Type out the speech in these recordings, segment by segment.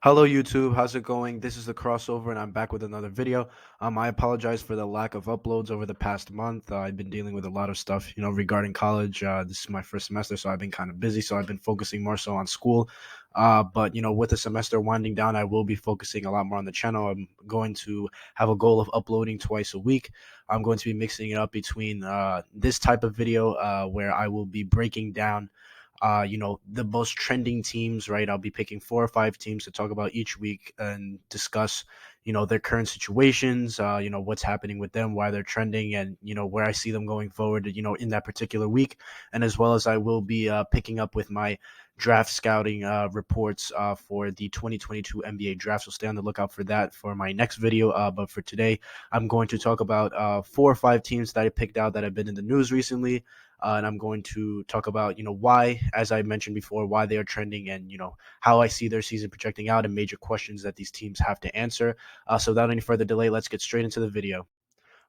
Hello YouTube, how's it going? This is the crossover and I'm back with another video. I apologize for the lack of uploads over the past month. I've been dealing with a lot of stuff, regarding college. This is my first semester, so I've been kind of busy, so I've been focusing more so on school. But with the semester winding down, I will be focusing a lot more on the channel. I'm going to have a goal of uploading twice a week. I'm going to be mixing it up between this type of video where I will be breaking down the most trending teams, right? I'll be picking 4 or 5 teams to talk about each week and discuss, their current situations, what's happening with them, why they're trending, and, where I see them going forward, in that particular week. And as well as I will be picking up with my draft scouting reports for the 2022 NBA draft. So stay on the lookout for that for my next video. But for today, I'm going to talk about 4 or 5 teams that I picked out that have been in the news recently, and I'm going to talk about, why, as I mentioned before, why they are trending and, how I see their season projecting out and major questions that these teams have to answer. So without any further delay, let's get straight into the video.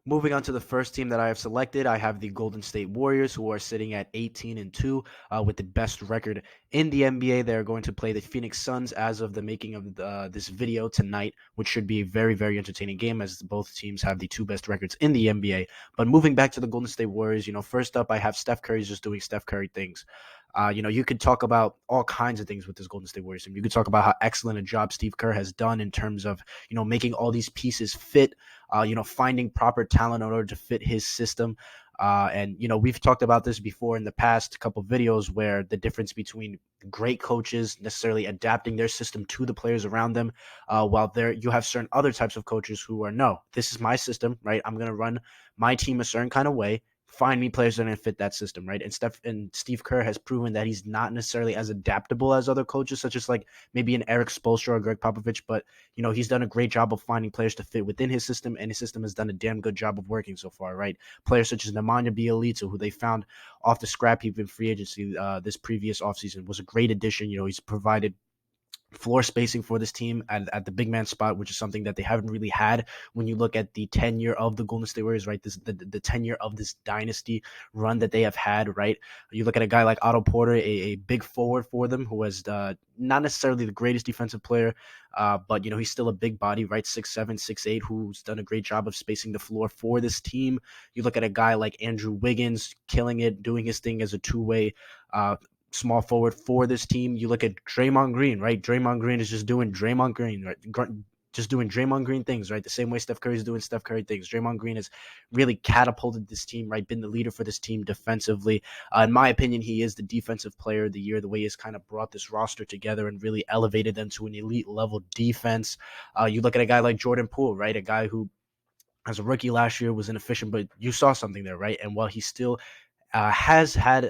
Moving on to the first team that I have selected, I have the Golden State Warriors, who are sitting at 18-2 with the best record in the NBA. They're going to play the Phoenix Suns as of the making of this video tonight, which should be a very, very entertaining game as both teams have the two best records in the NBA. But moving back to the Golden State Warriors, first up, I have Steph Curry just doing Steph Curry things. You could talk about all kinds of things with this Golden State Warriors team. You could talk about how excellent a job Steve Kerr has done in terms of, making all these pieces fit, finding proper talent in order to fit his system. And we've talked about this before in the past couple of videos where the difference between great coaches necessarily adapting their system to the players around them, while there you have certain other types of coaches who are, no, this is my system, right? I'm going to run my team a certain kind of way. Find me players that are going to fit that system, right? And Steve Kerr has proven that he's not necessarily as adaptable as other coaches, such as like maybe an Eric Spoelstra or Greg Popovich, but he's done a great job of finding players to fit within his system, and his system has done a damn good job of working so far, right? Players such as Nemanja Bjelica, who they found off the scrap heap in free agency this previous offseason, was a great addition. He's provided floor spacing for this team at the big man spot, which is something that they haven't really had when you look at the tenure of the Golden State Warriors, right? The tenure of this dynasty run that they have had, right? You look at a guy like Otto Porter, a big forward for them who has not necessarily the greatest defensive player, but he's still a big body, right? 6'7", 6'8", who's done a great job of spacing the floor for this team. You look at a guy like Andrew Wiggins, killing it, doing his thing as a two-way small forward for this team. You look at Draymond Green, right? Draymond Green is just doing Draymond Green, right? Just doing Draymond Green things, right? The same way Steph Curry is doing Steph Curry things. Draymond Green has really catapulted this team, right? Been the leader for this team defensively. In my opinion, he is the defensive player of the year, the way he's kind of brought this roster together and really elevated them to an elite level defense. You look at a guy like Jordan Poole, right? A guy who as a rookie last year was inefficient, but you saw something there, right? And while he still has had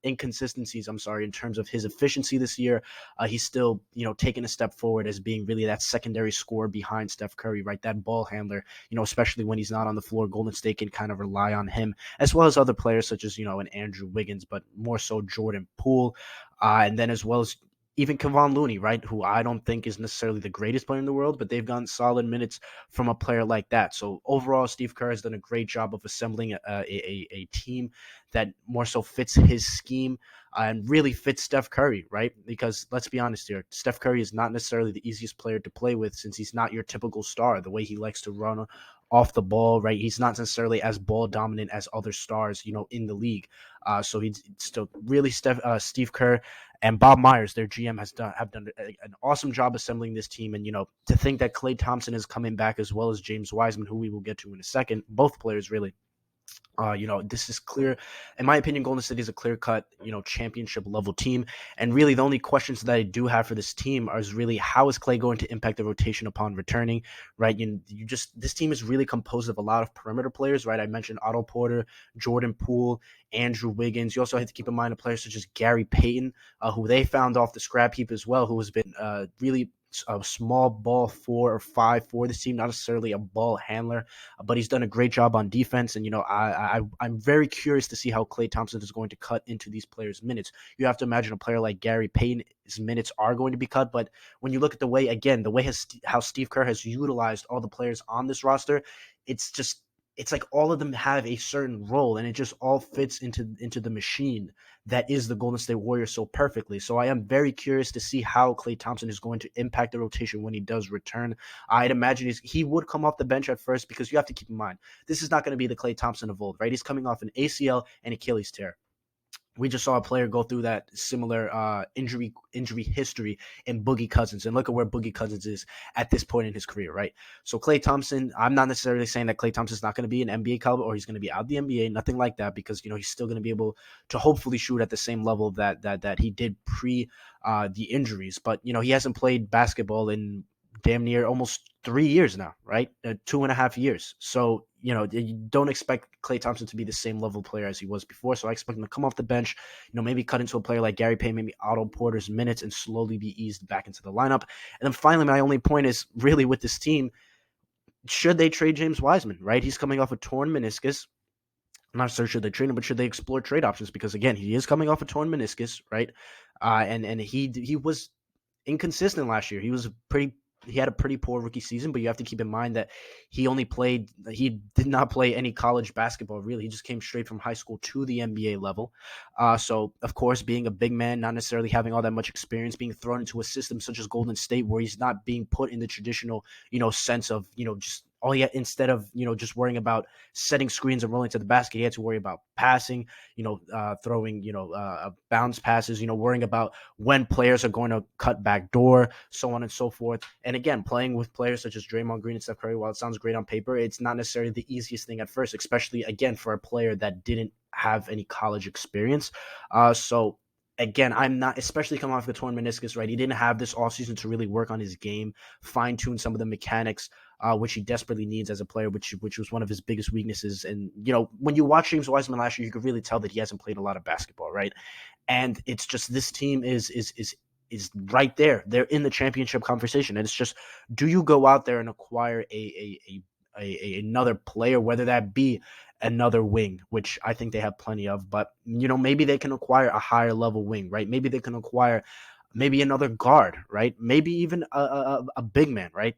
inconsistencies. I'm sorry, in terms of his efficiency this year. He's still taking a step forward as being really that secondary scorer behind Steph Curry, right? That ball handler. Especially when he's not on the floor, Golden State can kind of rely on him as well as other players such as an Andrew Wiggins, but more so Jordan Poole, and then as well as even Kevon Looney, right, who I don't think is necessarily the greatest player in the world, but they've gotten solid minutes from a player like that. So overall, Steve Kerr has done a great job of assembling a team that more so fits his scheme and really fits Steph Curry, right? Because let's be honest here, Steph Curry is not necessarily the easiest player to play with since he's not your typical star, the way he likes to run off the ball, right? He's not necessarily as ball dominant as other stars, in the league. So he's still really Steve Kerr and Bob Myers, their GM, have done an awesome job assembling this team. And to think that Klay Thompson is coming back as well as James Wiseman, who we will get to in a second, both players really. This is clear. In my opinion, Golden State is a clear-cut, championship level team. And really, the only questions that I do have for this team is really how is Klay going to impact the rotation upon returning, right? This team is really composed of a lot of perimeter players, right? I mentioned Otto Porter, Jordan Poole, Andrew Wiggins. You also have to keep in mind a player such as Gary Payton, who they found off the scrap heap as well, who has been really a small ball 4 or 5 for this team, not necessarily a ball handler, but he's done a great job on defense. And I'm very curious to see how Klay Thompson is going to cut into these players' minutes. You have to imagine a player like Gary Payton's minutes are going to be cut, but when you look at the way how Steve Kerr has utilized all the players on this roster, it's like all of them have a certain role, and it just all fits into the machine that is the Golden State Warriors so perfectly. So I am very curious to see how Klay Thompson is going to impact the rotation when he does return. I'd imagine he would come off the bench at first, because you have to keep in mind, this is not going to be the Klay Thompson of old, right? He's coming off an ACL and Achilles tear. We just saw a player go through that similar injury history in Boogie Cousins, and look at where Boogie Cousins is at this point in his career, right? So Klay Thompson, I'm not necessarily saying that Klay Thompson is not going to be an NBA caliber or he's going to be out the NBA, nothing like that, because he's still going to be able to hopefully shoot at the same level that he did pre the injuries. But he hasn't played basketball in damn near almost 3 years now, right? 2.5 years. So, you don't expect Klay Thompson to be the same level player as he was before. So I expect him to come off the bench, maybe cut into a player like Gary Payton, maybe Otto Porter's minutes, and slowly be eased back into the lineup. And then finally, my only point is really with this team, should they trade James Wiseman, right? He's coming off a torn meniscus. I'm not sure should they trade him, but should they explore trade options? Because again, he is coming off a torn meniscus, right? And he was inconsistent last year. He had a pretty poor rookie season, but you have to keep in mind that he did not play any college basketball, really. He just came straight from high school to the NBA level. So, of course, being a big man, not necessarily having all that much experience, being thrown into a system such as Golden State, where he's not being put in the traditional, sense of, just instead of, just worrying about setting screens and rolling to the basket, he had to worry about passing, throwing, bounce passes, worrying about when players are going to cut back door, so on and so forth. And again, playing with players such as Draymond Green and Steph Curry, while it sounds great on paper, it's not necessarily the easiest thing at first, especially, again, for a player that didn't have any college experience. So again, I'm not, especially coming off the torn meniscus, right? He didn't have this offseason to really work on his game, fine-tune some of the mechanics, which he desperately needs as a player, which was one of his biggest weaknesses. And, when you watch James Wiseman last year, you could really tell that he hasn't played a lot of basketball, right? And it's just, this team is right there. They're in the championship conversation. And it's just, do you go out there and acquire another player, whether that be another wing, which I think they have plenty of, but maybe they can acquire a higher level wing, right? Maybe they can acquire maybe another guard, right? Maybe even a big man, right?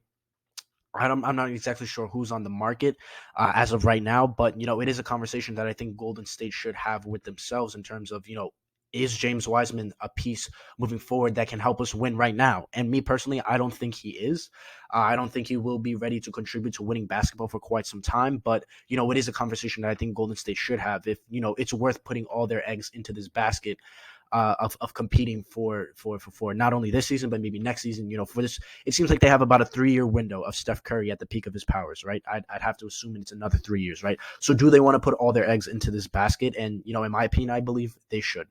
I'm not exactly sure who's on the market as of right now, but it is a conversation that I think Golden State should have with themselves in terms of, is James Wiseman a piece moving forward that can help us win right now? And me personally, I don't think he is. I don't think he will be ready to contribute to winning basketball for quite some time. But, it is a conversation that I think Golden State should have if, it's worth putting all their eggs into this basket of competing for not only this season, but maybe next season. For this, it seems like they have about a 3-year window of Steph Curry at the peak of his powers, right? I'd have to assume it's another 3 years, right? So do they want to put all their eggs into this basket? And, in my opinion, I believe they should.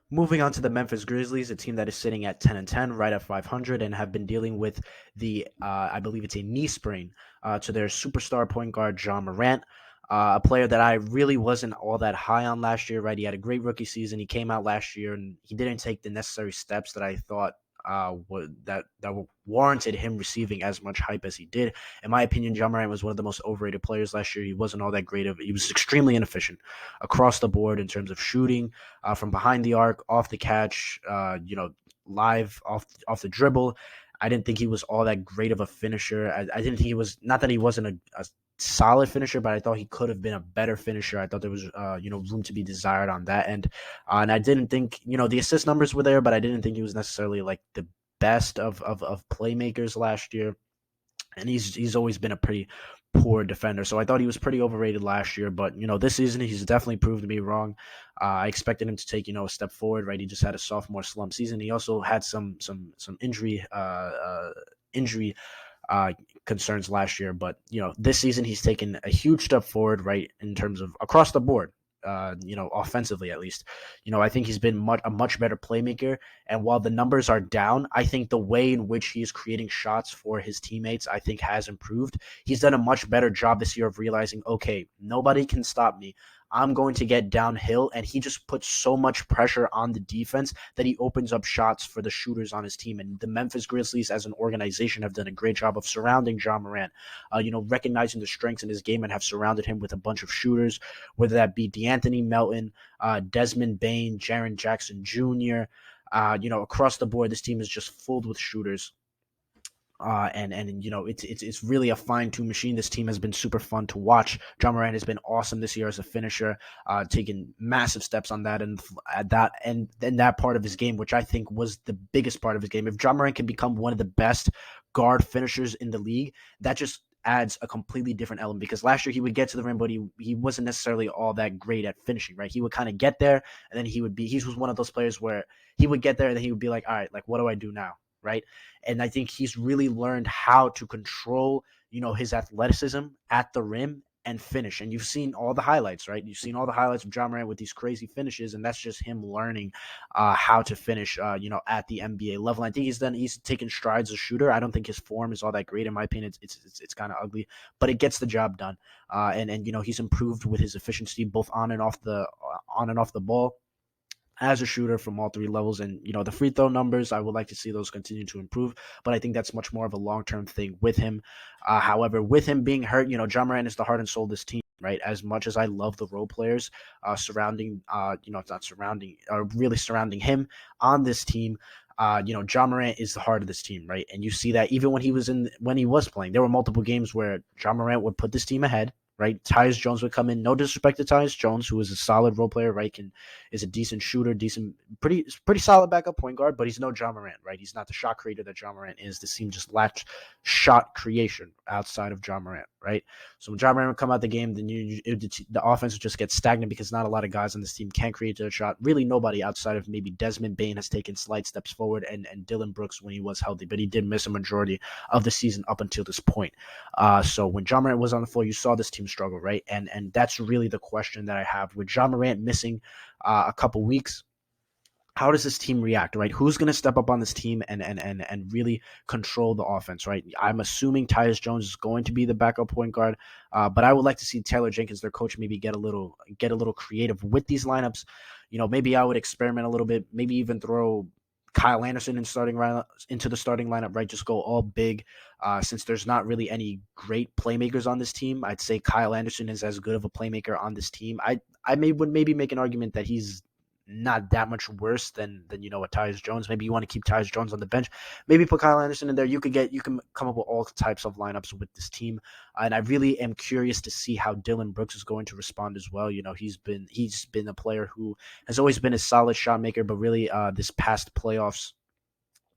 Moving on to the Memphis Grizzlies, a team that is sitting at 10-10, right at 500, and have been dealing with I believe it's a knee sprain to their superstar point guard, John Morant, a player that I really wasn't all that high on last year, right? He had a great rookie season. He came out last year, and he didn't take the necessary steps that I thought that warranted him receiving as much hype as he did. In my opinion, John Morant was one of the most overrated players last year. He wasn't all that great he was extremely inefficient across the board in terms of shooting, from behind the arc, off the catch, live off the dribble. I didn't think he was all that great of a finisher. I didn't think he was, not that he wasn't a solid finisher, but I thought he could have been a better finisher. I thought there was, room to be desired on that end. And I didn't think, the assist numbers were there, but I didn't think he was necessarily like the best of playmakers last year. And he's always been a pretty poor defender. So I thought he was pretty overrated last year, but this season he's definitely proved to be wrong. I expected him to take, a step forward, right? He just had a sophomore slump season. He also had some injury concerns last year, but this season he's taken a huge step forward, right, in terms of across the board. Offensively at least, I think he's been a much better playmaker. And while the numbers are down, I think the way in which he is creating shots for his teammates, I think, has improved. He's done a much better job this year of realizing, okay, nobody can stop me. I'm going to get downhill, and he just puts so much pressure on the defense that he opens up shots for the shooters on his team. And the Memphis Grizzlies as an organization have done a great job of surrounding John Morant, recognizing the strengths in his game, and have surrounded him with a bunch of shooters, whether that be DeAnthony Melton, Desmond Bane, Jaren Jackson Jr., across the board, this team is just filled with shooters. And it's really a fine-tuned machine. This team has been super fun to watch. John Morant has been awesome this year as a finisher, taking massive steps on that and at that and that part of his game, which I think was the biggest part of his game. If John Morant can become one of the best guard finishers in the league, that just adds a completely different element, because last year he would get to the rim, but he wasn't necessarily all that great at finishing, right? He would kind of get there, and then he was one of those players where he would get there and then he would be like, all right, like, what do I do now? Right. And I think he's really learned how to control, his athleticism at the rim and finish. And you've seen all the highlights, right? You've seen all the highlights of John Morant with these crazy finishes, and that's just him learning how to finish, at the NBA level. I think he's taken strides as a shooter. I don't think his form is all that great in my opinion. It's kind of ugly, but it gets the job done. And he's improved with his efficiency both on and off the ball as a shooter from all three levels. And the free throw numbers, I would like to see those continue to improve, but I think that's much more of a long-term thing with him. However, with him being hurt, John Morant is the heart and soul of this team, right? As much as I love the role players surrounding, not surrounding, really surrounding him on this team, John Morant is the heart of this team, right? And you see that even when he was playing, there were multiple games where John Morant would put this team ahead, right? Tyus Jones would come in. No disrespect to Tyus Jones, who is a solid role player, right? Is a decent shooter, pretty solid backup point guard, but he's no John Morant, right? He's not the shot creator that John Morant is. This team just lacks shot creation outside of John Morant, right? So when John Morant would come out the game, then the offense would just get stagnant because not a lot of guys on this team can create their shot. Really, nobody outside of maybe Desmond Bane has taken slight steps forward, and Dylan Brooks when he was healthy, but he did miss a majority of the season up until this point. So when John Morant was on the floor, you saw this team struggle, right? And that's really the question that I have with John Morant missing a couple weeks. How does this team react, right? Who's going to step up on this team and really control the offense, right? I'm assuming Tyus Jones is going to be the backup point guard, but I would like to see Taylor Jenkins, their coach, maybe get a little creative with these lineups. Maybe I would experiment a little bit, maybe even throw Kyle Anderson into the starting lineup, right? Just go all big. Since there's not really any great playmakers on this team, I'd say Kyle Anderson is as good of a playmaker on this team. I would maybe make an argument that he's not that much worse than a Tyus Jones. Maybe you want to keep Tyus Jones on the bench. Maybe put Kyle Anderson in there. You can come up with all types of lineups with this team. And I really am curious to see how Dylan Brooks is going to respond as well. He's been a player who has always been a solid shot maker, but really this past playoffs,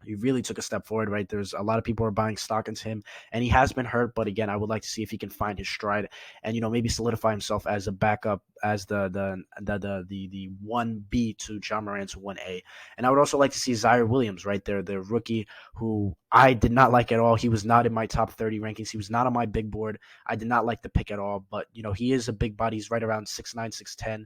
he really took a step forward, right? There's a lot of people are buying stock into him, and he has been hurt. But again, I would like to see if he can find his stride and maybe solidify himself as a backup, as the 1B to John Morant's 1A. And I would also like to see Zaire Williams, right there, the rookie who I did not like at all. He was not in my top 30 rankings. He was not on my big board. I did not like the pick at all. But he is a big body. He's right around 6'9", 6'10".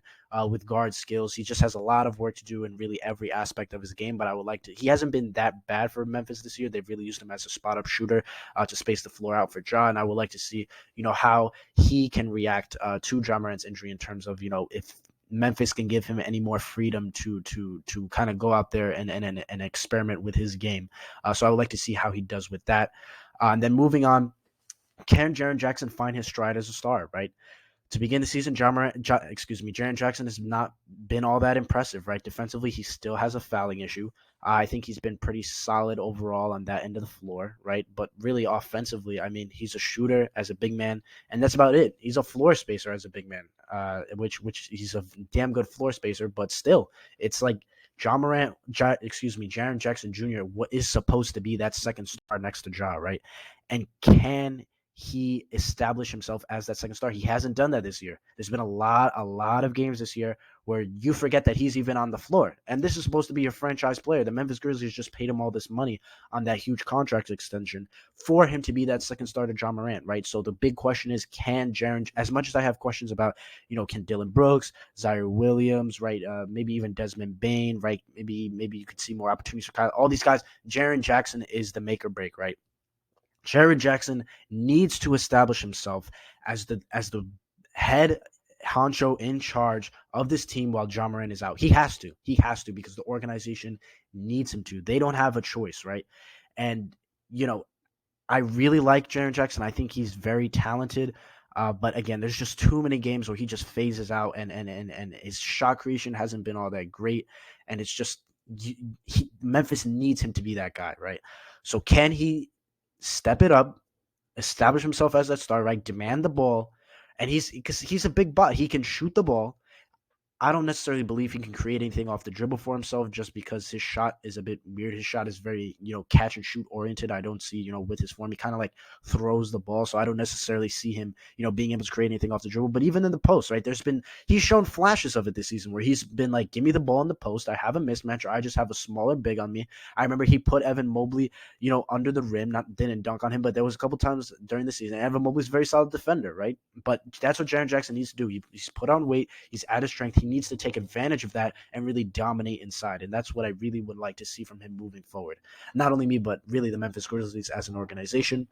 With guard skills. He just has a lot of work to do in really every aspect of his game, but I would like to. He hasn't been that bad for Memphis this year. They've really used him as a spot up shooter to space the floor out for John. I would like to see, how he can react to John Morant's injury in terms of, if Memphis can give him any more freedom to kind of go out there and experiment with his game. So I would like to see how he does with that. And then moving on, can Jaren Jackson find his stride as a star, right? To begin the season, Jaren Jackson has not been all that impressive, right? Defensively, he still has a fouling issue. I think he's been pretty solid overall on that end of the floor, right? But really offensively, I mean, he's a shooter as a big man, and that's about it. He's a floor spacer as a big man, which he's a damn good floor spacer, but still, it's like Jaren Jackson Jr., what is supposed to be that second star next to Ja, right? And can he established himself as that second star? He hasn't done that this year. There's been a lot of games this year where you forget that he's even on the floor. And this is supposed to be your franchise player. The Memphis Grizzlies just paid him all this money on that huge contract extension for him to be that second star to John Morant, right? So the big question is, can Jaren, as much as I have questions about, can Dylan Brooks, Zaire Williams, right? Maybe even Desmond Bane, right? Maybe you could see more opportunities for Kyle. All these guys, Jaren Jackson is the make or break, right? Jaren Jackson needs to establish himself as the head honcho in charge of this team while John Morant is out. He has to because the organization needs him to. They don't have a choice, right? And I really like Jaren Jackson. I think he's very talented. But again, there's just too many games where he just phases out, and his shot creation hasn't been all that great. And it's just Memphis needs him to be that guy, right? So can he step it up, establish himself as that star, right? Demand the ball, and because he's a big butt, he can shoot the ball. I don't necessarily believe he can create anything off the dribble for himself just because his shot is a bit weird. His shot is very, catch and shoot oriented. I don't see, with his form, he kind of like throws the ball. So I don't necessarily see him, being able to create anything off the dribble. But even in the post, right, he's shown flashes of it this season where he's been like, give me the ball in the post. I have a mismatch or I just have a smaller big on me. I remember he put Evan Mobley, under the rim, didn't dunk on him, but there was a couple times during the season. Evan Mobley's a very solid defender, right? But that's what Jaren Jackson needs to do. He's put on weight. He's added strength. He needs to take advantage of that and really dominate inside. And that's what I really would like to see from him moving forward. Not only me, but really the Memphis Grizzlies as an organization.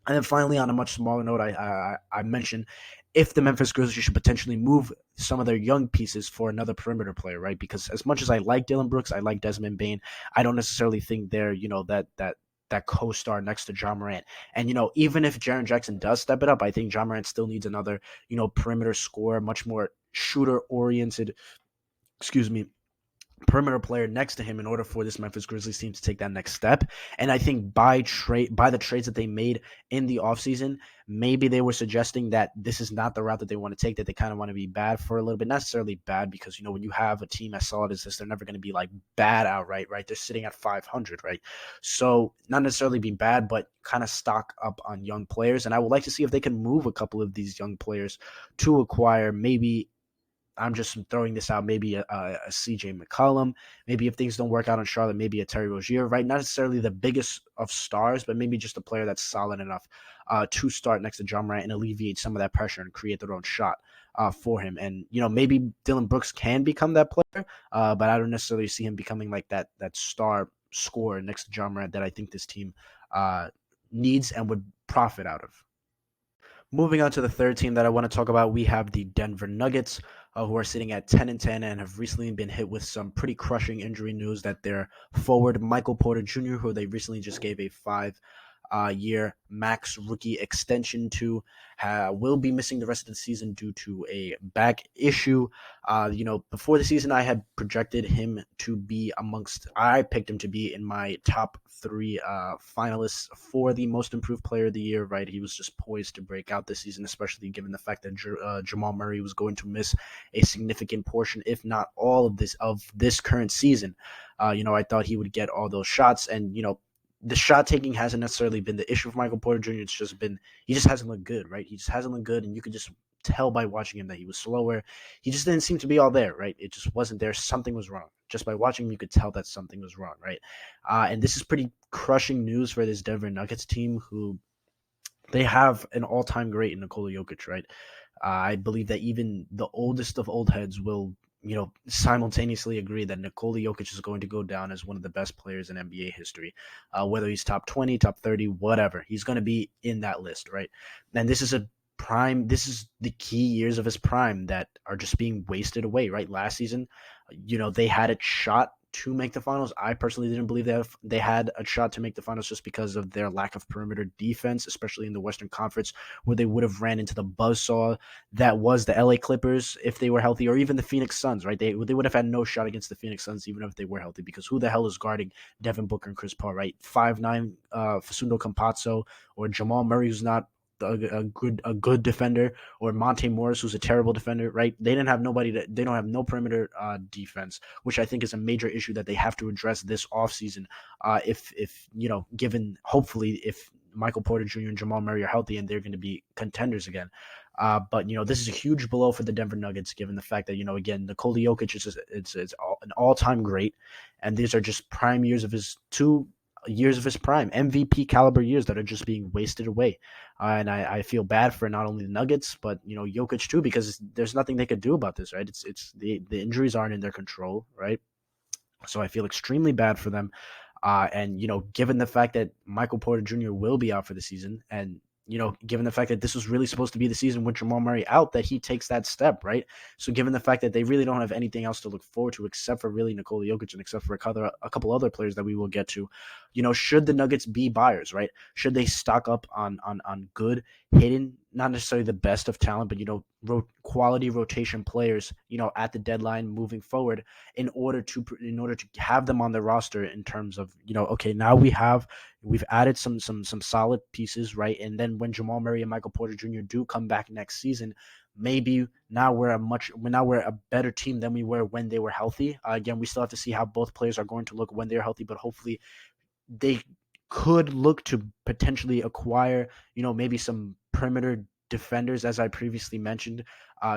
And then finally, on a much smaller note, I mentioned if the Memphis Grizzlies should potentially move some of their young pieces for another perimeter player, right? Because as much as I like Dillon Brooks, I like Desmond Bane, I don't necessarily think they're, that co-star next to Ja Morant. And, even if Jaren Jackson does step it up, I think Ja Morant still needs another, perimeter scorer, much more shooter-oriented, perimeter player next to him in order for this Memphis Grizzlies team to take that next step. And I think by the trades that they made in the offseason, maybe they were suggesting that this is not the route that they want to take, that they kind of want to be bad for a little bit. Not necessarily bad because, when you have a team as solid as this, they're never going to be like bad outright, right? They're sitting at 500, right? So not necessarily be bad, but kind of stock up on young players. And I would like to see if they can move a couple of these young players to acquire maybe, I'm just throwing this out, maybe a CJ McCollum, maybe if things don't work out in Charlotte, maybe a Terry Rozier, right? Not necessarily the biggest of stars, but maybe just a player that's solid enough to start next to Ja Morant and alleviate some of that pressure and create their own shot for him. And, maybe Dillon Brooks can become that player, but I don't necessarily see him becoming like that star scorer next to Ja Morant that I think this team needs and would profit out of. Moving on to the third team that I want to talk about, we have the Denver Nuggets, who are sitting at 10-10 and have recently been hit with some pretty crushing injury news that their forward Michael Porter Jr., who they recently just gave a 5-year max rookie extension to, will be missing the rest of the season due to a back issue. Before the season, I had projected him to be I picked him to be in my top 3 finalists for the most improved player of the year, right? He was just poised to break out this season, especially given the fact that Jamal Murray was going to miss a significant portion, if not all of this current season. I thought he would get all those shots, and, the shot taking hasn't necessarily been the issue for Michael Porter Jr. It's just been, he just hasn't looked good, right? He just hasn't looked good, and you could just tell by watching him that he was slower. He just didn't seem to be all there, right? It just wasn't there. Something was wrong. Just by watching him, you could tell that something was wrong, right? And this is pretty crushing news for this Denver Nuggets team, who they have an all-time great in Nikola Jokic, right? I believe that even the oldest of old heads will, simultaneously agree that Nikola Jokic is going to go down as one of the best players in NBA history. Whether he's top 20, top 30, whatever, he's going to be in that list, right? And this is the key years of his prime that are just being wasted away, right? Last season, they had a shot to make the finals. I personally didn't believe they had a shot to make the finals just because of their lack of perimeter defense, especially in the Western Conference, where they would have ran into the buzzsaw that was the LA Clippers if they were healthy, or even the Phoenix Suns, right? They would have had no shot against the Phoenix Suns even if they were healthy, because who the hell is guarding Devin Booker and Chris Paul, right? 5'9", Facundo Campazzo, or Jamal Murray, who's not a good defender, or Monte Morris, who's a terrible defender, right? They don't have no perimeter defense, which I think is a major issue that they have to address this offseason. If given, hopefully, if Michael Porter Jr. and Jamal Murray are healthy and they're going to be contenders again. But this is a huge blow for the Denver Nuggets, given the fact that, again, Nikola Jokic is an all-time great, and these are just prime years of his 2 years of his prime, MVP caliber years that are just being wasted away. And I feel bad for not only the Nuggets, but, Jokic too, because there's nothing they could do about this, right? It's the injuries aren't in their control, right? So I feel extremely bad for them. And, given the fact that Michael Porter Jr. will be out for the season, and, given the fact that this was really supposed to be the season with Jamal Murray out, that he takes that step, right? So given the fact that they really don't have anything else to look forward to except for really Nikola Jokic and except for a couple other players that we will get to, should the Nuggets be buyers, right? Should they stock up on good hidden not necessarily the best of talent, but quality rotation players, at the deadline moving forward, in order to have them on the roster in terms of, okay, now we've added some solid pieces, right? And then when Jamal Murray and Michael Porter Jr. do come back next season, maybe now we're a better team than we were when they were healthy. Again, we still have to see how both players are going to look when they're healthy, but hopefully they could look to potentially acquire, maybe some perimeter defenders, as I previously mentioned,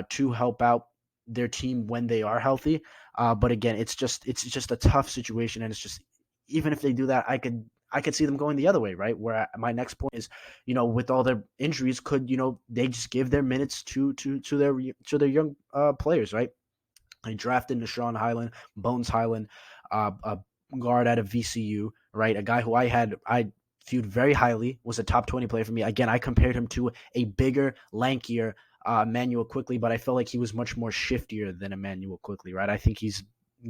to help out their team when they are healthy. But again, it's just a tough situation, and it's just, even if they do that, I could see them going the other way, right? Where my next point is, with all their injuries, could they just give their minutes to their young players, right? I drafted Nashawn Highland, Bones Highland, a guard out of VCU, right? A guy who I viewed very highly, was a top 20 player for me. Again, I compared him to a bigger, lankier Emmanuel Quickly, but I felt like he was much more shiftier than Emmanuel Quickly, right? I think he's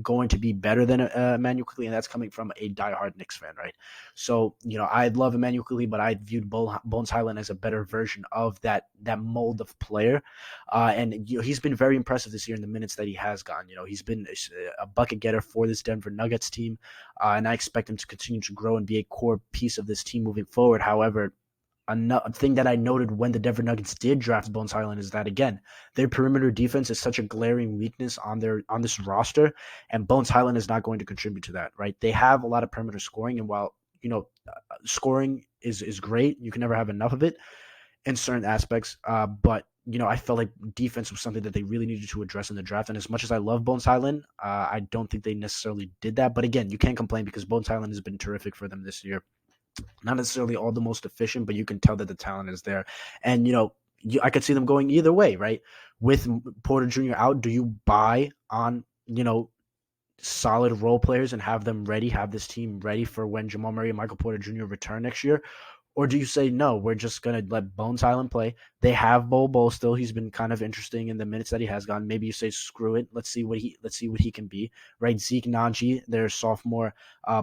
going to be better than Emmanuel Quickly, and that's coming from a diehard Knicks fan, right? So, I love Emmanuel Quickly, but I viewed Bones Highland as a better version of that mold of player. And he's been very impressive this year in the minutes that he has gotten. He's been a bucket getter for this Denver Nuggets team, and I expect him to continue to grow and be a core piece of this team moving forward. However, a thing that I noted when the Denver Nuggets did draft Bones Highland is that, again, their perimeter defense is such a glaring weakness on this roster, and Bones Highland is not going to contribute to that, right? They have a lot of perimeter scoring, and while scoring is great, you can never have enough of it in certain aspects. But I felt like defense was something that they really needed to address in the draft. And as much as I love Bones Highland, I don't think they necessarily did that. But again, you can't complain because Bones Highland has been terrific for them this year. Not necessarily all the most efficient, but you can tell that the talent is there. And I could see them going either way, right? With Porter Jr. out, do you buy on solid role players and have them ready, have this team ready for when Jamal Murray and Michael Porter Jr. return next year? Or do you say, no, we're just going to let Bones Highland play? They have Bol still. He's been kind of interesting in the minutes that he has gotten. Maybe you say, screw it. Let's see what he can be, right? Zeke Naji, their sophomore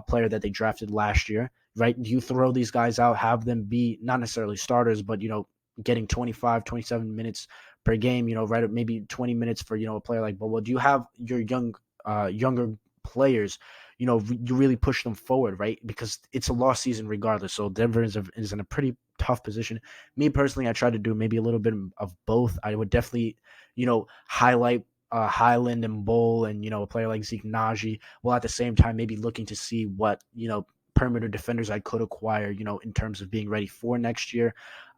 player that they drafted last year, right? Do you throw these guys out, have them be not necessarily starters, but, getting 25, 27 minutes per game, right? Maybe 20 minutes for, a player like Bol. Do you have your younger players, you really push them forward, right? Because it's a lost season regardless. So Denver is in a pretty tough position. Me personally, I try to do maybe a little bit of both. I would definitely, highlight Highland and Bol and, a player like Zeke Naji, while at the same time maybe looking to see what, perimeter defenders I could acquire, in terms of being ready for next year.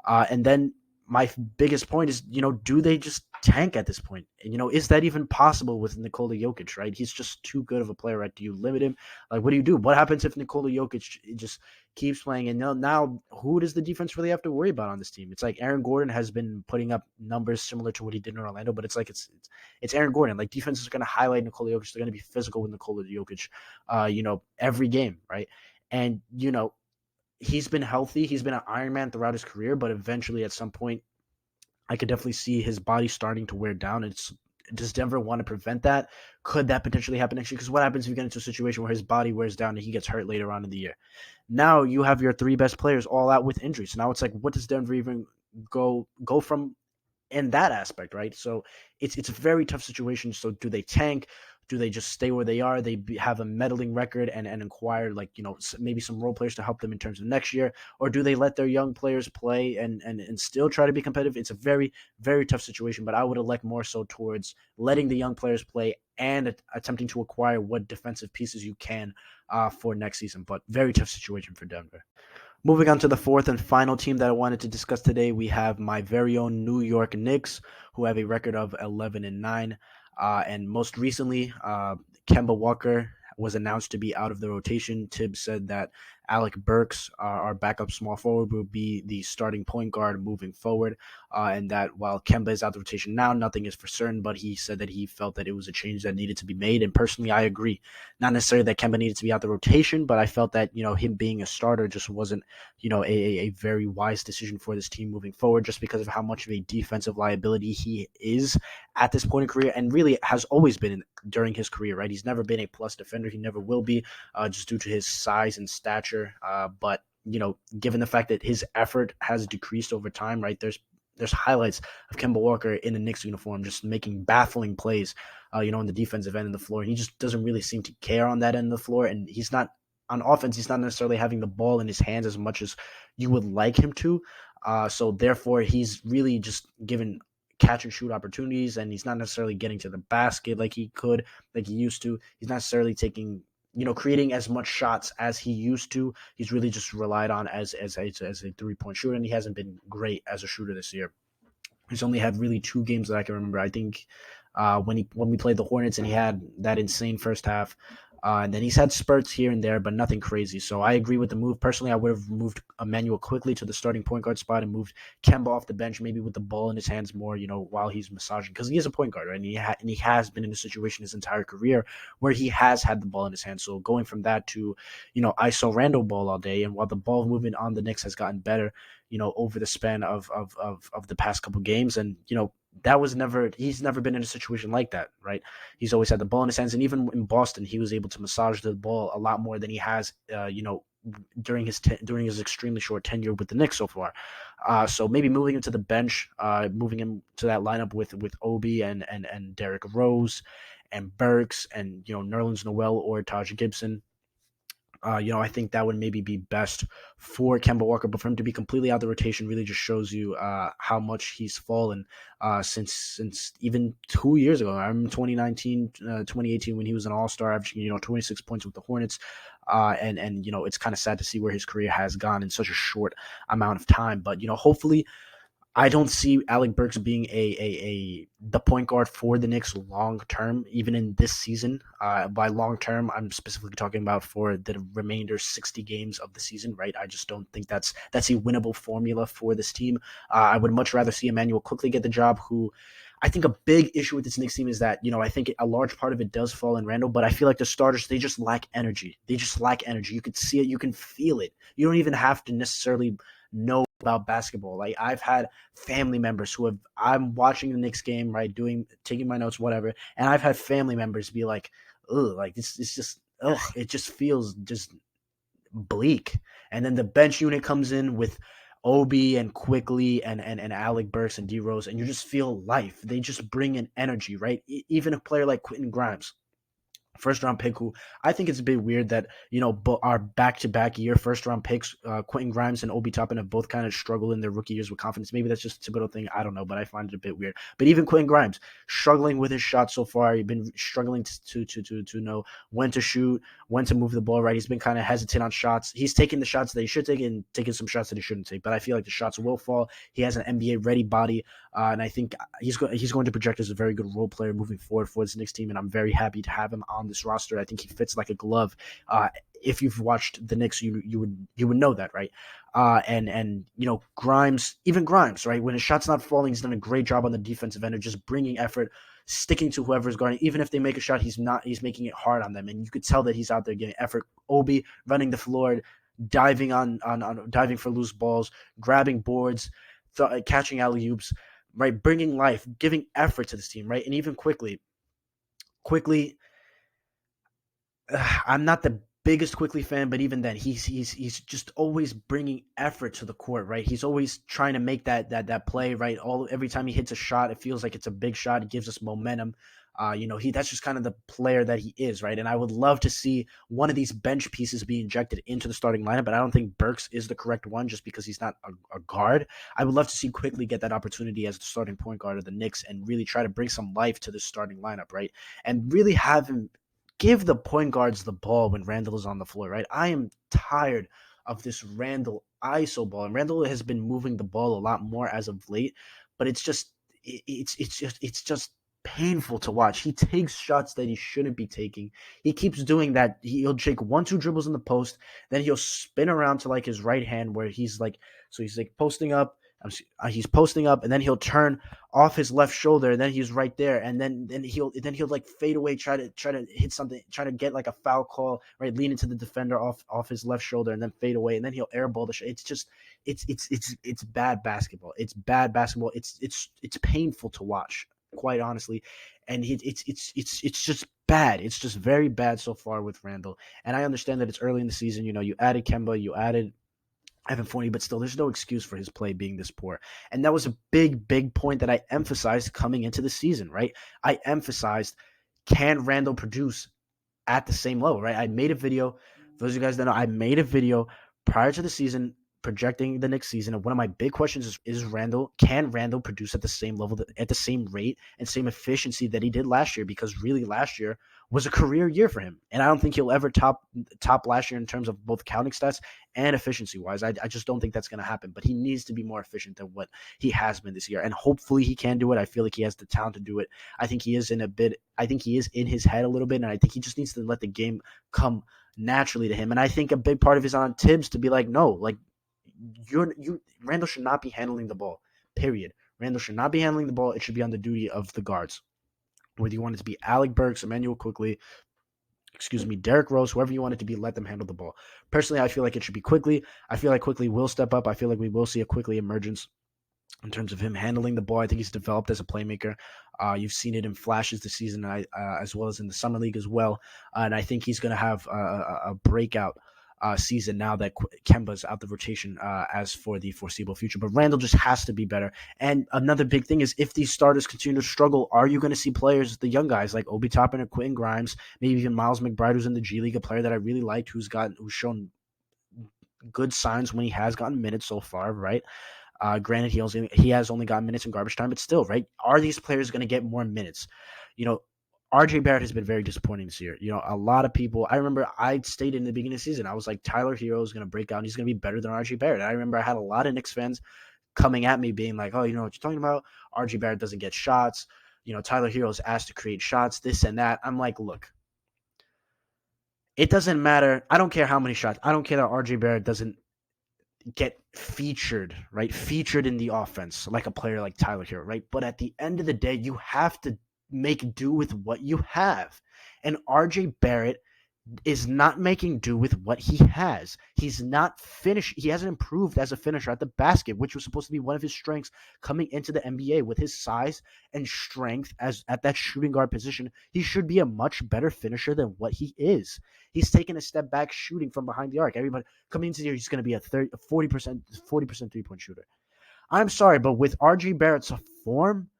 And then my biggest point is, do they just tank at this point? And, is that even possible with Nikola Jokic, right? He's just too good of a player, right? Do you limit him? Like, what do you do? What happens if Nikola Jokic just keeps playing? And now who does the defense really have to worry about on this team? It's like Aaron Gordon has been putting up numbers similar to what he did in Orlando, but it's like it's Aaron Gordon. Like, defenses are going to highlight Nikola Jokic. They're going to be physical with Nikola Jokic, every game, right? And, he's been healthy. He's been an Iron Man throughout his career, but eventually at some point, I could definitely see his body starting to wear down. Does Denver want to prevent that? Could that potentially happen next year? Because what happens if you get into a situation where his body wears down and he gets hurt later on in the year? Now you have your three best players all out with injuries. So now it's like, what does Denver even go from in that aspect, right? So it's a very tough situation. So do they tank? Do they just stay where they are? Have a meddling record and acquire, like, maybe some role players to help them in terms of next year, or do they let their young players play and still try to be competitive? It's a very, very tough situation, but I would elect more so towards letting the young players play and attempting to acquire what defensive pieces you can for next season. But very tough situation for Denver. Moving on to the fourth and final team that I wanted to discuss today, we have my very own New York Knicks, who have a record of 11-9. And most recently, Kemba Walker was announced to be out of the rotation. Tibbs said that Alec Burks, our backup small forward, will be the starting point guard moving forward. And that while Kemba is out of the rotation now, nothing is for certain, but he said that he felt that it was a change that needed to be made. And personally, I agree. Not necessarily that Kemba needed to be out of the rotation, but I felt that, him being a starter just wasn't, a very wise decision for this team moving forward, just because of how much of a defensive liability he is at this point in career, and really has always been during his career, right? He's never been a plus defender. He never will be, just due to his size and stature. But given the fact that his effort has decreased over time, right? There's there's highlights of Kemba Walker in the Knicks uniform just making baffling plays, in the defensive end of the floor. He just doesn't really seem to care on that end of the floor, and he's not on offense. He's not necessarily having the ball in his hands as much as you would like him to. So therefore, he's really just given catch and shoot opportunities, and he's not necessarily getting to the basket like he used to. He's not necessarily taking, creating as much shots as he used to. He's really just relied on as a 3-point shooter, and he hasn't been great as a shooter this year. He's only had really 2 games that I can remember. I think when we played the Hornets, and he had that insane first half. And then he's had spurts here and there, but nothing crazy. So I agree with the move. Personally, I would have moved Emmanuel quickly to the starting point guard spot and moved Kemba off the bench, maybe with the ball in his hands more, while he's massaging, because he is a point guard, right? And he has been in a situation his entire career where he has had the ball in his hands. So going from that to, ISO Randall ball all day, and while the ball movement on the Knicks has gotten better, over the span of the past couple games, and he's never been in a situation like that, right? He's always had the ball in his hands, and even in Boston, he was able to massage the ball a lot more than he has, during his extremely short tenure with the Knicks so far. So maybe moving him to the bench, moving him to that lineup with Obi and Derrick Rose and Burks and Nerlens Noel or Taj Gibson. I think that would maybe be best for Kemba Walker, but for him to be completely out of the rotation really just shows you how much he's fallen since even 2 years ago. I remember 2019, 2018 when he was an All-Star, averaging 26 points with the Hornets, and it's kind of sad to see where his career has gone in such a short amount of time. But hopefully, I don't see Alec Burks being the point guard for the Knicks long term, even in this season. By long term, I'm specifically talking about for the remainder 60 games of the season, right? I just don't think that's a winnable formula for this team. I would much rather see Emmanuel quickly get the job, who I think a big issue with this Knicks team is that, I think a large part of it does fall in Randall, but I feel like the starters, they just lack energy. They just lack energy. You could see it. You can feel it. You don't even have to necessarily know about basketball. Like, I've had family members I'm watching the Knicks game, right, taking my notes, whatever, and I've had family members be like, ugh, like it's just, ugh, it just feels just bleak. And then the bench unit comes in with Obi and Quickly and Alec Burks and D Rose, and you just feel life. They just bring in energy, right? Even a player like Quentin Grimes, first round pick, who I think it's a bit weird that, our back-to-back year first round picks, Quentin Grimes and Obi Toppin, have both kind of struggled in their rookie years with confidence. Maybe that's just a typical thing. I don't know, but I find it a bit weird. But even Quentin Grimes, struggling with his shot so far. He's been struggling to know when to shoot, when to move the ball, right? He's been kind of hesitant on shots. He's taking the shots that he should take and taking some shots that he shouldn't take. But I feel like the shots will fall. He has an NBA-ready body, and I think he's going to project as a very good role player moving forward for this Knicks team, and I'm very happy to have him on this roster. I think he fits like a glove. If you've watched the Knicks, you would know that, right? And Grimes, right? When his shot's not falling, he's done a great job on the defensive end of just bringing effort, sticking to whoever's guarding. Even if they make a shot, he's making it hard on them, and you could tell that he's out there getting effort. Obi running the floor, diving diving for loose balls, grabbing boards, catching alley-oops, right? Bringing life, giving effort to this team, right? And even quickly, I'm not the biggest Quickly fan, but even then, he's just always bringing effort to the court, right? He's always trying to make that play, right? Every time he hits a shot, it feels like it's a big shot. It gives us momentum. That's just kind of the player that he is, right? And I would love to see one of these bench pieces be injected into the starting lineup, but I don't think Burks is the correct one just because he's not a guard. I would love to see Quickly get that opportunity as the starting point guard of the Knicks and really try to bring some life to the starting lineup, right? And really have him give the point guards the ball when Randall is on the floor, right? I am tired of this Randall ISO ball, and Randall has been moving the ball a lot more as of late, but it's just painful to watch. He takes shots that he shouldn't be taking. He keeps doing that. He'll take 1-2 dribbles in the post, then he'll spin around to like his right hand where he's like posting up. He's posting up, and then he'll turn off his left shoulder, and then he's right there, and then he'll like fade away, try to hit something, try to get like a foul call, right? Lean into the defender off his left shoulder, and then fade away, and then he'll airball the shot. It's just it's bad basketball. It's bad basketball. It's painful to watch, quite honestly, and it's just bad. It's just very bad so far with Randall. And I understand that it's early in the season. You added Kemba, you added Evan Fournier, but still, there's no excuse for his play being this poor. And that was a big, big point that I emphasized coming into the season, right? I emphasized, can Randall produce at the same level, right? I made a video. For those of you guys that know, I made a video prior to the season projecting the next season. And one of my big questions can Randall produce at the same level, at the same rate and same efficiency that he did last year? Because really last year was a career year for him. And I don't think he'll ever top last year in terms of both counting stats and efficiency wise. I just don't think that's going to happen, but he needs to be more efficient than what he has been this year. And hopefully he can do it. I feel like he has the talent to do it. I think he is in his head a little bit. And I think he just needs to let the game come naturally to him. And I think a big part of it is on Tibbs to be like, no, like, Randall should not be handling the ball, period. Randall should not be handling the ball. It should be on the duty of the guards. Whether you want it to be Alec Burks, Emmanuel Quickly, Derrick Rose, whoever you want it to be, let them handle the ball. Personally, I feel like it should be Quickly. I feel like Quickly will step up. I feel like we will see a Quickly emergence in terms of him handling the ball. I think he's developed as a playmaker. You've seen it in flashes this season, as well as in the summer league as well. And I think he's going to have a breakout season now that Kemba's out the rotation as for the foreseeable future. But Randall just has to be better. And another big thing is, if these starters continue to struggle, are you going to see players, the young guys like Obi Toppin or Quentin Grimes, maybe even Miles McBride, who's in the G League, a player that I really liked, who's shown good signs when he has gotten minutes so far, right? Granted, he has only gotten minutes in garbage time, but still, right? Are these players going to get more minutes? RJ Barrett has been very disappointing this year. A lot of people, I remember I stated in the beginning of the season, I was like, Tyler Hero is going to break out and he's going to be better than RJ Barrett. And I remember I had a lot of Knicks fans coming at me being like, oh, you know what you're talking about? RJ Barrett doesn't get shots. Tyler Hero is asked to create shots, this and that. I'm like, look, it doesn't matter. I don't care how many shots. I don't care that RJ Barrett doesn't get featured, right? Featured in the offense like a player like Tyler Hero, right? But at the end of the day, you have to make do with what you have. And RJ Barrett is not making do with what he has. He's not finished. He hasn't improved as a finisher at the basket, which was supposed to be one of his strengths coming into the NBA. With his size and strength as at that shooting guard position, he should be a much better finisher than what he is. He's taken a step back shooting from behind the arc. Everybody coming into the year, he's going to be a 40% three-point shooter. I'm sorry, but with RJ Barrett's form,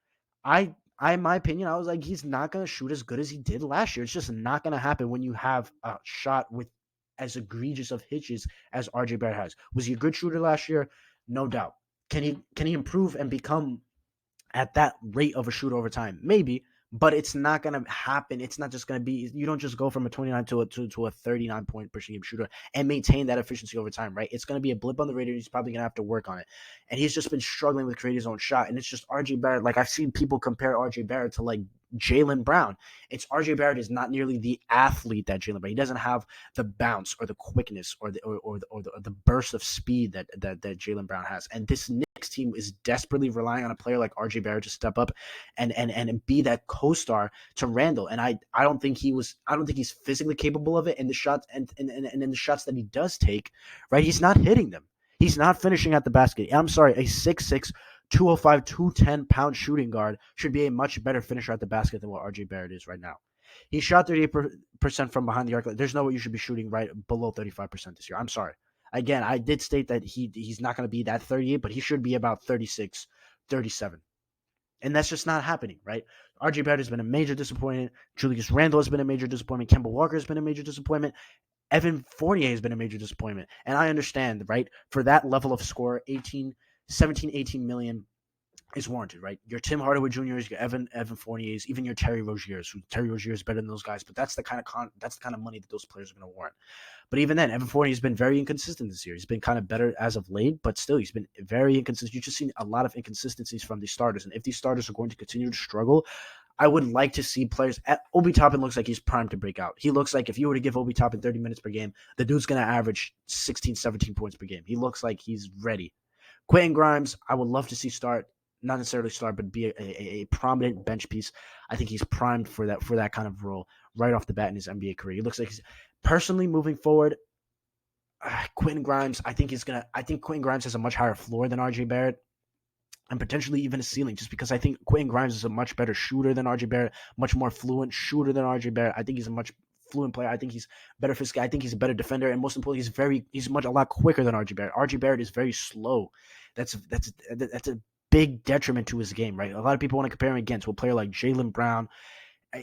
in my opinion, I was like, he's not going to shoot as good as he did last year. It's just not going to happen when you have a shot with as egregious of hitches as RJ Barrett has. Was he a good shooter last year? No doubt. Can he improve and become at that rate of a shooter over time? Maybe, but it's not going to happen. It's not just going to be, you don't just go from a 29 to a 39 point per game shooter and maintain that efficiency over time, right? It's going to be a blip on the radar. He's probably going to have to work on it. And he's just been struggling with creating his own shot. And it's just RJ Barrett. Like, I've seen people compare RJ Barrett to like Jaylen Brown. It's RJ Barrett is not nearly the athlete that Jaylen Brown. He doesn't have the bounce or the quickness or the burst of speed that Jaylen Brown has. And this Knicks team is desperately relying on a player like RJ Barrett to step up and be that co-star to Randall. And I don't think he's physically capable of it. And the shots and in the shots that he does take, right, he's not hitting them. He's not finishing at the basket. I'm sorry, a 6'6", 205, 210-pound shooting guard should be a much better finisher at the basket than what RJ Barrett is right now. He shot 38% from behind the arc. There's no way you should be shooting right below 35% this year. I'm sorry. Again, I did state that he's not going to be that 38, but he should be about 36, 37. And that's just not happening, right? RJ Barrett has been a major disappointment. Julius Randle has been a major disappointment. Kemba Walker has been a major disappointment. Evan Fournier has been a major disappointment. And I understand, right? For that level of score, 17, 18 million is warranted, right? Your Tim Hardaway Jr.'s, your Evan Fournier's, even your Terry Rozier's. Terry Rozier is better than those guys, but that's the kind of money that those players are going to warrant. But even then, Evan Fournier has been very inconsistent this year. He's been kind of better as of late, but still, he's been very inconsistent. You've just seen a lot of inconsistencies from these starters, and if these starters are going to continue to struggle, I would like to see players. Obi Toppin looks like he's primed to break out. He looks like if you were to give Obi Toppin 30 minutes per game, the dude's going to average 16, 17 points per game. He looks like he's ready. Quentin Grimes, I would love to see start, not necessarily start, but be a prominent bench piece. I think he's primed for that kind of role right off the bat in his NBA career. He looks like he's personally moving forward. Quentin Grimes, I think Quentin Grimes has a much higher floor than RJ Barrett, and potentially even a ceiling, just because I think Quentin Grimes is a much better shooter than RJ Barrett, much more fluent shooter than RJ Barrett. I think he's a much fluent player. I think he's better physically. I think he's a better defender, and most importantly, he's a lot quicker than RJ Barrett. RJ Barrett is very slow. That's a big detriment to his game, right? A lot of people want to compare him against a player like Jaylen Brown,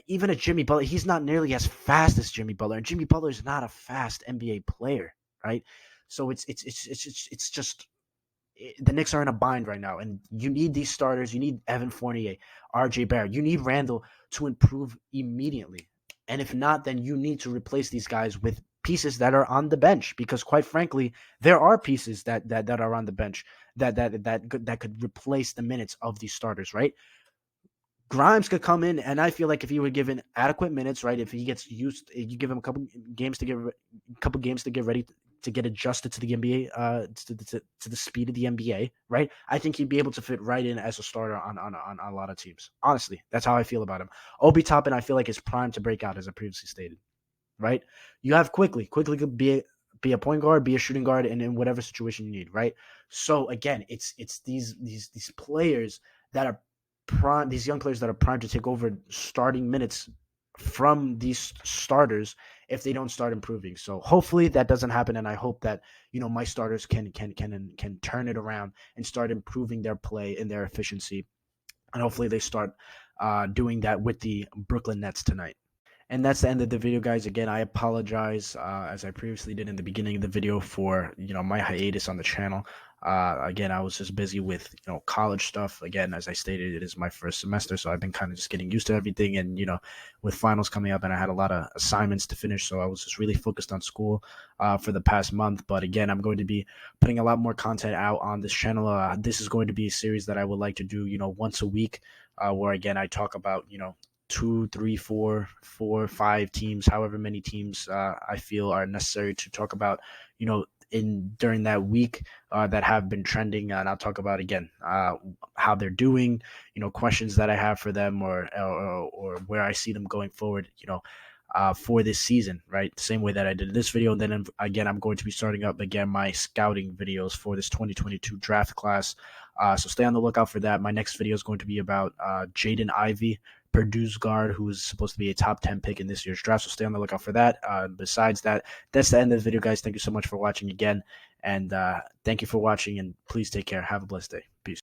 even a Jimmy Butler. He's not nearly as fast as Jimmy Butler, and Jimmy Butler is not a fast NBA player, right? So it's just the Knicks are in a bind right now, and you need these starters. You need Evan Fournier, RJ Barrett. You need Randall to improve immediately. And if not, then you need to replace these guys with pieces that are on the bench, because quite frankly, there are pieces that are on the bench that could replace the minutes of these starters, right? Grimes could come in, and I feel like if he were given adequate minutes, right, if he gets used, you give him a couple games to get ready to get adjusted to the NBA, to the speed of the NBA, right? I think he'd be able to fit right in as a starter on a lot of teams. Honestly, that's how I feel about him. Obi Toppin, I feel like is primed to break out, as I previously stated, right? You have quickly could be a point guard, be a shooting guard, and in whatever situation you need, right? So again, it's these players that are prime, these young players that are primed to take over starting minutes from these starters if they don't start improving. So hopefully that doesn't happen, and I hope that my starters can turn it around and start improving their play and their efficiency, and hopefully they start doing that with the Brooklyn Nets tonight. And that's the end of the video, guys. Again, I apologize, as I previously did in the beginning of the video, for my hiatus on the channel. Again, I was just busy with college stuff. Again, as I stated, it is my first semester, so I've been kind of just getting used to everything. And with finals coming up, and I had a lot of assignments to finish, so I was just really focused on school for the past month. But again, I'm going to be putting a lot more content out on this channel. This is going to be a series that I would like to do, once a week, where again I talk about two, three, four, five teams, however many teams I feel are necessary to talk about, in during that week, that have been trending, and I'll talk about again how they're doing, questions that I have for them, or where I see them going forward, for this season, right? The same way that I did this video. And then again, I'm going to be starting up again my scouting videos for this 2022 draft class. So stay on the lookout for that. My next video is going to be about Jaden Ivey, Purdue's guard, who is supposed to be a top 10 pick in this year's draft. So stay on the lookout for that. Besides that, that's the end of the video, guys. Thank you so much for watching again. And thank you for watching, and please take care. Have a blessed day. Peace.